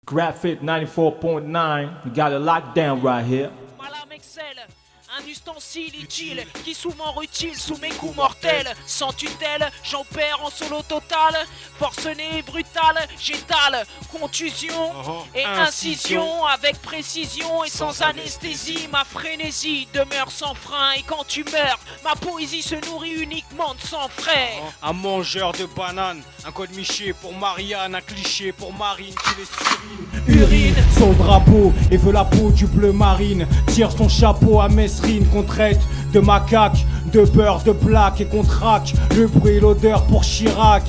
Graphic 94.9, we got it locked down right here. Ma lame excelle, un ustensile utile qui souvent rutile sous mes coups mortels. Sans tutelle, j'en perds en solo total. Forcené, brutal, j'étale. Contusion et incision avec précision et sans anesthésie. Ma frénésie demeure sans frein et quand tu meurs, ma poésie se nourrit uniquement de sang frais. Un mangeur de bananes, un code miché pour Marianne, un cliché pour Marine qui les urine son drapeau et veut la peau du bleu marine. Tire son chapeau à Mesrine qu'on traite de macaque, de beurre, de plaque et qu'on traque le bruit et l'odeur pour Chirac.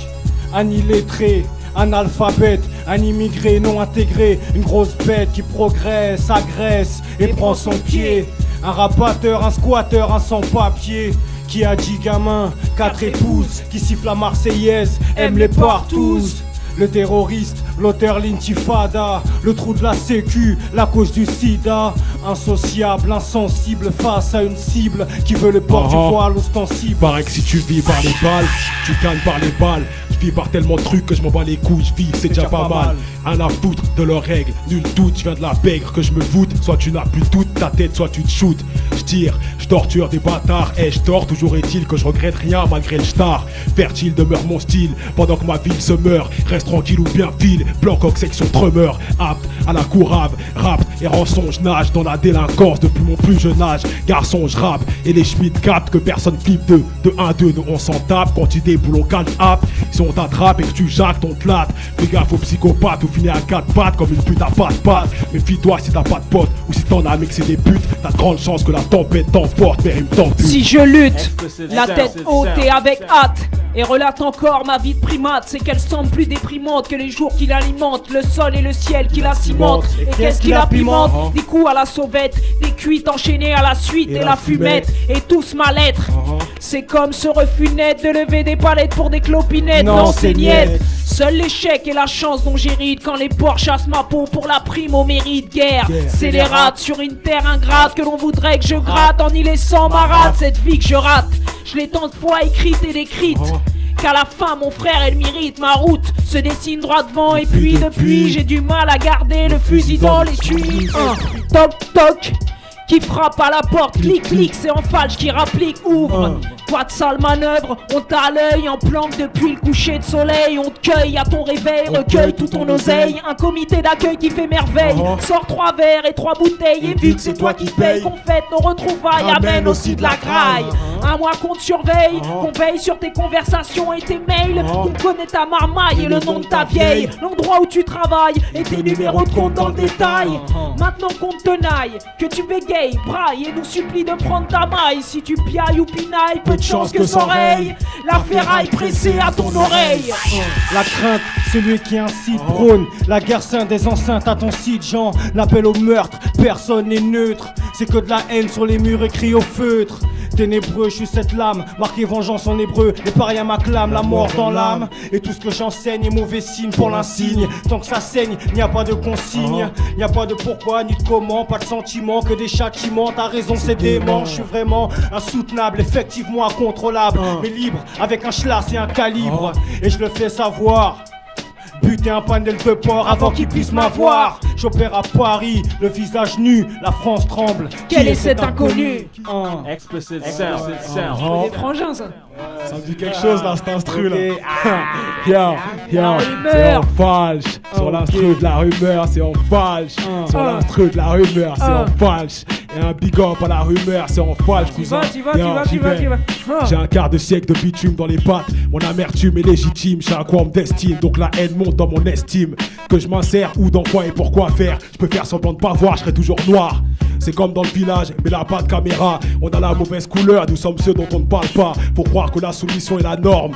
Un illettré, un alphabète, un immigré non intégré, une grosse bête qui progresse, agresse et prend son pied. Un rapateur, un squatteur, un sans-papier qui a 10 gamins, 4 épouses, qui siffle la Marseillaise, aime les partous. Le terroriste, l'auteur l'intifada, le trou de la sécu, la cause du sida. Insociable, insensible face à une cible qui veut le port du voile ostensible. Paraît que si tu vis par les balles, tu gagnes par les balles. Je vis par tellement de trucs que je m'en bats les couilles, je vis, c'est déjà pas mal. Un à foutre de leurs règles, nul doute, je viens de la pègre que je me voûte. Soit tu n'as plus toute ta tête, soit tu te shootes. Je tire, je torture des bâtards, et je dors, toujours est-il que je regrette rien malgré le star. Fertile demeure mon style, pendant que ma ville se meurt. Reste tranquille ou bien file, Blancoc section drummer. Apte à la courave, rap et rançon, je nage dans la délinquance depuis mon plus jeune âge. Garçon, je rappe, et les schmitt captent que personne flippe de 1-2, nous on s'en tape. Quand tu déboules on calme app, si on t'attrape et que tu jacques ton plate. Fais gaffe aux psychopathes ou finis à 4 pattes comme une pute à pas de pattes. Méfie-toi si t'as pas de pote ou si t'en as mais que c'est des putes. T'as de grandes chances que la tempête t'emporte vers une tempête. Si je lutte, la tête haute et avec hâte, et relate encore ma vie de primate, c'est qu'elle semble plus déprimante que les jours qui l'alimentent, le sol et le ciel qui la cimentent. Et qu'est-ce qui la pimente? Des coups à la sauvette, des cuites enchaînées à la suite et la fumette, et tous mal-être. C'est comme ce refus net de lever des palettes pour des clopinettes. Non, c'est niette. Seul l'échec et la chance dont j'hérite quand les porcs chassent ma peau pour la prime au mérite. Guerre, scélérate sur une terre ingrate que l'on voudrait que je gratte en y laissant ma rate. Cette vie que je rate, je l'ai tant de fois écrite et décrite qu'à la fin mon frère elle m'irrite. Ma route se dessine droit devant et puis depuis j'ai du mal à garder le fusil dans l'étui. Toc toc qui frappe à la porte, clic clic, c'est en falche qui rapplique, ouvre. Pas de sale manœuvre, on t'a à l'œil, en planque depuis le coucher de soleil. On te cueille à ton réveil, recueille tout ton oseille. Un comité d'accueil qui fait merveille. Sors 3 verres et 3 bouteilles. Et vu que c'est toi qui paye, qu'on fête nos retrouvailles, amène aussi de la graille. Un mois qu'on te surveille, qu'on veille sur tes conversations et tes mails, qu'on connaît ta marmaille et le nom de ta vieille, l'endroit où tu travailles et tes numéros de compte dans le détail. Maintenant qu'on te tenaille, que tu bégayes, braille et nous supplie de prendre ta maille. Si tu piailles ou pinailles, peu de chance que s'oreille, la ferraille pressée à ton oreille. La crainte, celui qui incite prône la guerre sainte des enceintes à ton site. Jean, l'appel au meurtre, personne n'est neutre. C'est que de la haine sur les murs écrits au feutre. Ténébreux, je suis cette lame, marqué vengeance en hébreu. Les parias m'acclament, la mort dans l'âme. Et tout ce que j'enseigne est mauvais signe pour l'insigne. Tant que ça saigne, il n'y a pas de consigne. Il n'y a pas de pourquoi ni de comment, pas de sentiment, que des châtiments. T'as raison, c'est dément. Je suis vraiment insoutenable, effectivement incontrôlable. Mais libre, avec un schlass et un calibre. Et je le fais savoir. Buter un panel de porc avant qu'il puisse m'avoir. J'opère à Paris, le visage nu, la France tremble. Quel est cet inconnu? Explicit sound. Des frangins ça. Ça me dit quelque chose là, cet instru là. La c'est rumeur. en falche. Sur l'instru de la rumeur, c'est en falche. Sur l'instru de la rumeur, c'est en falche. Et un big up à la rumeur, c'est en falche, cousin. Tu vas. J'ai un quart de siècle de bitume dans les pattes. Mon amertume est légitime, j'ai à quoi on me destine. Donc la haine monte dans mon estime. Que je m'insère, où, dans quoi et pourquoi faire. Je peux faire semblant de pas voir, je serai toujours noir. C'est comme dans le village, mais là pas de caméra. On a la mauvaise couleur, nous sommes ceux dont on ne parle pas. Faut croire que la soumission est la norme.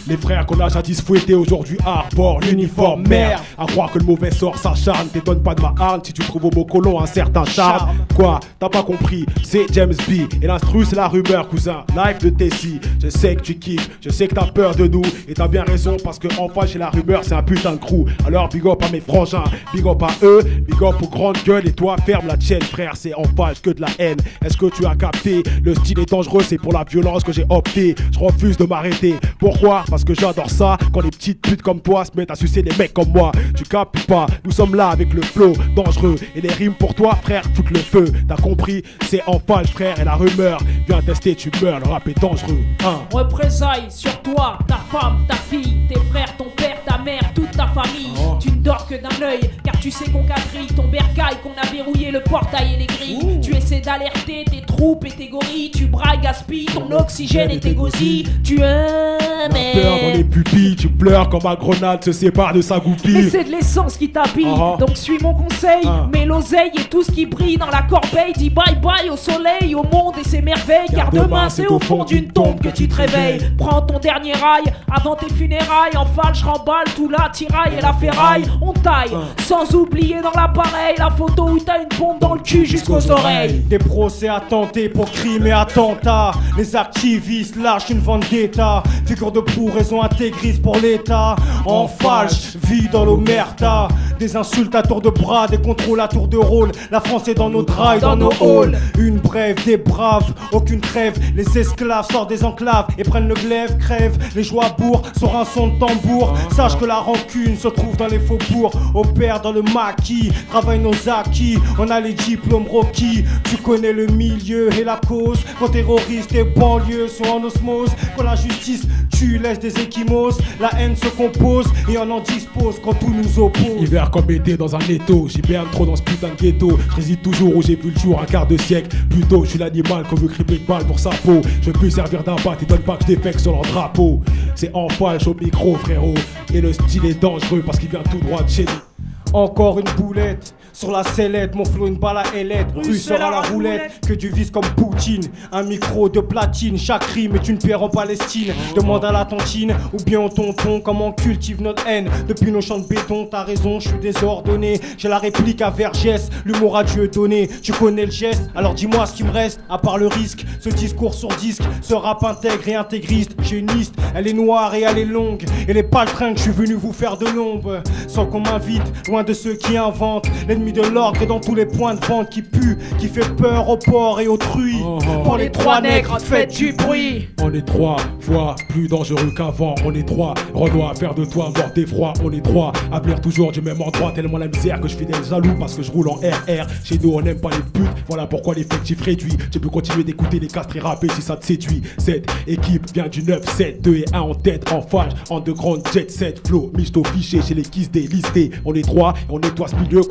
Les frères qu'on a jadis fouettés aujourd'hui arborent l'uniforme. Merde, à croire que le mauvais sort s'acharne. T'étonnes pas de ma harne si tu trouves au beau colon un certain charme. Quoi, t'as pas compris, c'est James B. Et l'instru c'est la rumeur, cousin, live de Tessie. Je sais que tu kiffes, je sais que t'as peur de nous. Et t'as bien raison parce que enfin chez la rumeur c'est un putain de crew. Alors big up à mes frangins, big up à eux, big up aux grandes gueules. Et toi ferme la tienne frère, c'est en page que de la haine. Est-ce que tu as capté? Le style est dangereux, c'est pour la violence que j'ai opté. Je refuse de m'arrêter. Pourquoi? parce que j'adore ça. Quand les petites putes comme toi se mettent à sucer des mecs comme moi. Tu capes pas, nous sommes là avec le flow dangereux. Et les rimes pour toi frère foutent le feu. T'as compris, c'est en falche frère et la rumeur. Viens tester, tu meurs, le rap est dangereux hein. Représailles sur toi, ta femme, ta fille, tes frères, ton père, ta mère, toute ta famille. Tu ne dors que d'un œil, car tu sais qu'on quadrille ton bercail, qu'on a verrouillé le portail et les grilles. Tu essaies d'alerter tes troupes et tes gorilles. Tu brailles, gaspilles ton oxygène et tes gosilles. Tu aimes peur dans les pupilles, tu pleures quand ma grenade se sépare de sa mais goupille. c'est de l'essence qui t'habille, donc suis mon conseil. Mets l'oseille et tout ce qui brille dans la corbeille. Dis bye bye au soleil, au monde et ses merveilles. Car demain c'est au fond d'une tombe que tu te réveilles. Prends ton dernier rail avant tes funérailles. En falche remballe tout l'attirail et la ferraille. On taille, sans oublier dans l'appareil la photo où t'as une pompe dans le cul jusqu'aux oreilles. Des procès à tenter pour crimes et attentats. Les activistes lâchent une vendetta. Figure de proue, raison intégriste pour l'État. En falche, vie dans l'omerta. Des insultes à tour de bras, des contrôles à tour de rôle. La France est dans nos draps et dans nos halls. Une brève, des braves, aucune trêve. Les esclaves sortent des enclaves et prennent le glaive, crèvent. Les joies bourrent sur un son de tambour. Sache que la rancune se trouve dans les faubourgs. Opère dans le maquis, travaille nos acquis. On a les diplômes requis. Tu connais le milieu et la cause. Quand terroristes et banlieues sont en osmose. Quand la justice tue, laisse des échymoses. La haine se compose et on en dispose quand tout nous oppose. Hiver comme été dans un étau, j'hiberne trop dans ce putain de ghetto. Je réside toujours où j'ai vu le jour un quart de siècle. Plutôt je suis l'animal qu'on veut cribler de balles pour sa peau. Je peux servir d'un bat et donne pas que je défecte sur leur drapeau. C'est en falche au micro frérot. Et le style est dangereux parce qu'il vient tout droit de chez nous. Encore une boulette sur la sellette, mon flow une balle à ailette. Russe sera la roulette, que du vis comme Poutine. Un micro de platine, chaque rime est une pierre en Palestine. Demande à la tantine ou bien au tonton comment on cultive notre haine. Depuis nos champs de béton, t'as raison, je suis désordonné. J'ai la réplique à Vergès, l'humour à Dieu donné. Tu connais le geste, alors dis-moi ce qui me reste, à part le risque. Ce discours sur disque, ce rap intègre et intégriste. J'ai une liste, elle est noire et elle est longue. Et les paltrins que je suis venu vous faire de l'ombre. Sans qu'on m'invite, loin de ceux qui inventent. L'ennemi de l'ordre est dans tous les points de vente qui pue, qui fait peur aux porcs et aux truies. Pour les trois nègres, faites du bruit. On est trois fois plus dangereux qu'avant. On est trois, Renaud à faire de toi mort d'effroi. On est trois, à venir toujours du même endroit. Tellement la misère que je fidèle jaloux parce que je roule en RR. Chez nous on n'aime pas les putes, voilà pourquoi l'effectif réduit. Tu peux continuer d'écouter les castres et rapper si ça te séduit. Cette équipe vient du 9, 7, 2 et 1 en tête, en falche, en de grandes jet set. Flow, misto fiché chez les kiss des listés. On est trois et on nettoie ce milieu,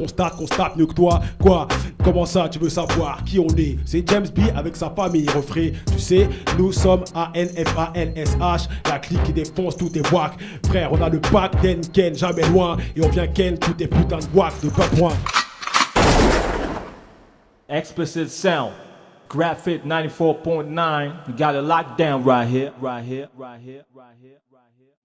constate mieux que toi. Quoi? Comment ça tu veux savoir qui on est? C'est James B avec sa famille, refrain. Tu sais, nous sommes ANFALSH, la clique qui défonce tous tes wacks. Frère, on a le pack Ken, jamais loin. Et on vient ken tous tes putains de wacks de pas loin. Explicit sound. Graphic 94.9. You got it locked down right here, right here, right here, right here, right here.